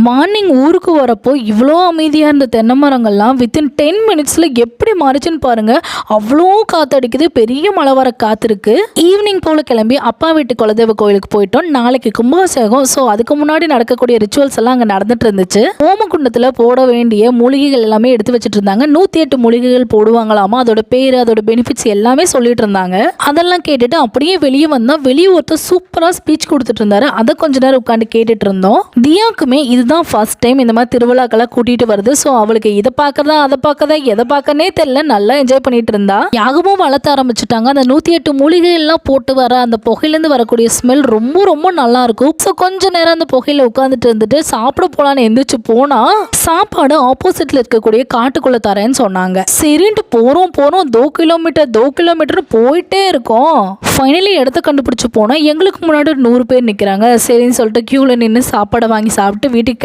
Morning ஊருக்கு வரப்போ இவ்வளோ அமைதியாக இருந்த தென்னை மரங்கள்லாம் வித்தின் 10 மினிட்ஸில் எப்படி மாறிச்சுன்னு பாருங்க. அவ்வளோ காத்தடிக்குது, பெரிய மழை வர காத்திருக்கு. ஈவினிங் போல் கிளம்பி அப்பா வீட்டு குலதெய்வ கோயிலுக்கு போயிட்டோம். நாளைக்கு கும்பாபிஷேகம். ஸோ அதுக்கு முன்னாடி நடக்கக்கூடிய ரிச்சுவல்ஸ் எல்லாம் அங்கே நடந்துட்டு இருந்துச்சு. ஓமகுண்டத்தில் போட வேண்டிய மூலிகைகள் எல்லாமே எடுத்து வச்சுட்டு இருந்தாங்க. 108 மூலிகைகள் போடுவாங்களாமா. அதோட பேர், அதோட பெனிஃபிட்ஸ் எல்லாமே சொல்லிட்டு இருந்தாங்க. அதெல்லாம் கேட்டுட்டு அப்படியே வெளியே வந்தா வெளியே ஒருத்தர் சூப்பராக ஸ்பீச் கொடுத்துட்டு இருந்தாரு. அதை கொஞ்ச நேரம் உட்காந்து கேட்டுட்டு இருந்தோம். தியாக்குமே இதுதான் ஃபர்ஸ்ட் டைம் இந்த மாதிரி திருவிழாக்கெல்லாம் கூட்டிட்டு வருது. ஸோ அவளுக்கு இதை பார்க்கறதா அதை பார்க்கறதா எதை பார்க்கனே தெரியல, நல்லா என்ஜாய் பண்ணிட்டு இருந்தா. யாகமும் வளர்த்த ஆரம்பிச்சுட்டாங்க. அந்த 108 மூலிகை எல்லாம் போட்டு வர அந்த புகையிலேருந்து வரக்கூடிய ஸ்மெல் ரொம்ப ரொம்ப நல்லா இருக்கும். ஸோ கொஞ்ச நேரம் அந்த புகையில உட்காந்துட்டு இருந்துட்டு சாப்பிட போலான்னு எந்திரிச்சு போனா சாப்பாடு ஆப்போசிட்ல இருக்கக்கூடிய காட்டுக்குள்ள தரேன்னு சொன்னாங்க. சரின்ட்டு போறோம் 2 கிலோமீட்டர் போயிட்டே இருக்கோம். ஃபைனலி இடத்த கண்டுபிடிச்சு போனா எங்களுக்கு முன்னாடி 100 பேர் நிற்கிறாங்க. சரின்னு சொல்லிட்டு கியூவில் நின்று சாப்பாடை வாங்கி சாப்பிட்டு வீட்டுக்கு